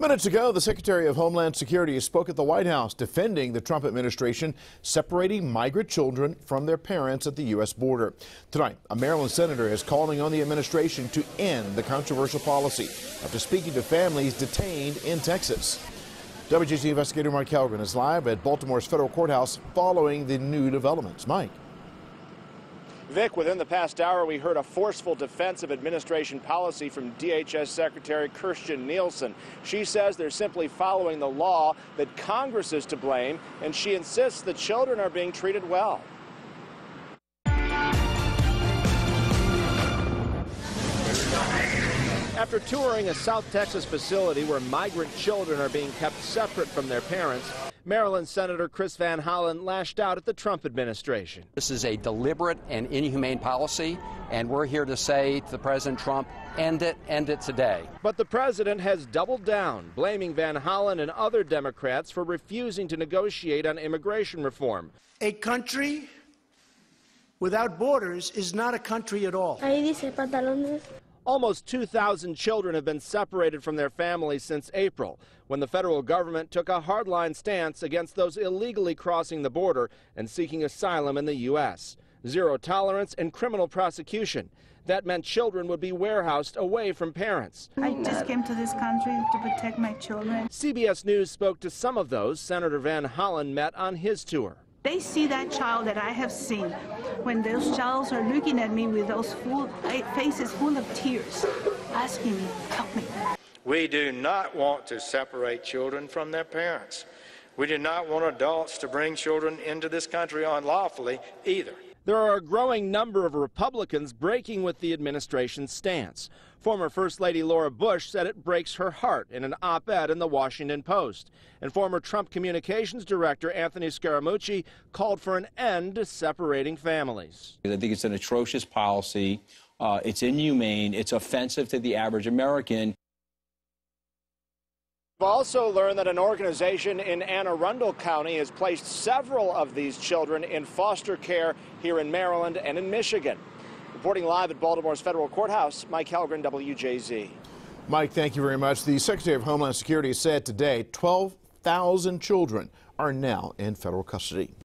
Minutes ago, the Secretary of Homeland Security spoke at the White House defending the Trump administration separating migrant children from their parents at the U.S. border. Tonight, a Maryland senator is calling on the administration to end the controversial policy after speaking to families detained in Texas. WJZ investigator Mike Calgren is live at Baltimore's federal courthouse following the new developments. Mike. Vic, within the past hour, we heard a forceful defense of administration policy from DHS Secretary Kirstjen Nielsen. She says they're simply following the law, that Congress is to blame, and she insists the children are being treated well. After touring a South Texas facility where migrant children are being kept separate from their parents, Maryland Senator Chris Van Hollen lashed out at the Trump administration. This is a deliberate and inhumane policy, and we're here to say to President Trump, end it today. But the president has doubled down, blaming Van Hollen and other Democrats for refusing to negotiate on immigration reform. A country without borders is not a country at all. Almost 2,000 children have been separated from their families since April, when the federal government took a hardline stance against those illegally crossing the border and seeking asylum in the U.S. Zero tolerance and criminal prosecution. That meant children would be warehoused away from parents. I just came to this country to protect my children. CBS News spoke to some of those Senator Van Hollen met on his tour. They see that child that I have seen. When those childs are looking at me with those faces full of tears, asking me, help me. We do not want to separate children from their parents. We do not want adults to bring children into this country unlawfully either. There are a growing number of Republicans breaking with the administration's stance. Former First Lady Laura Bush said it breaks her heart in an op-ed in the Washington Post. And former Trump Communications Director Anthony Scaramucci called for an end to separating families. I think it's an atrocious policy. It's inhumane. It's offensive to the average American. We've also learned that an organization in Anne Arundel County has placed several of these children in foster care here in Maryland and in Michigan. Reporting live at Baltimore's federal courthouse, Mike Calgren, WJZ. Mike, thank you very much. The Secretary of Homeland Security said today 12,000 children are now in federal custody.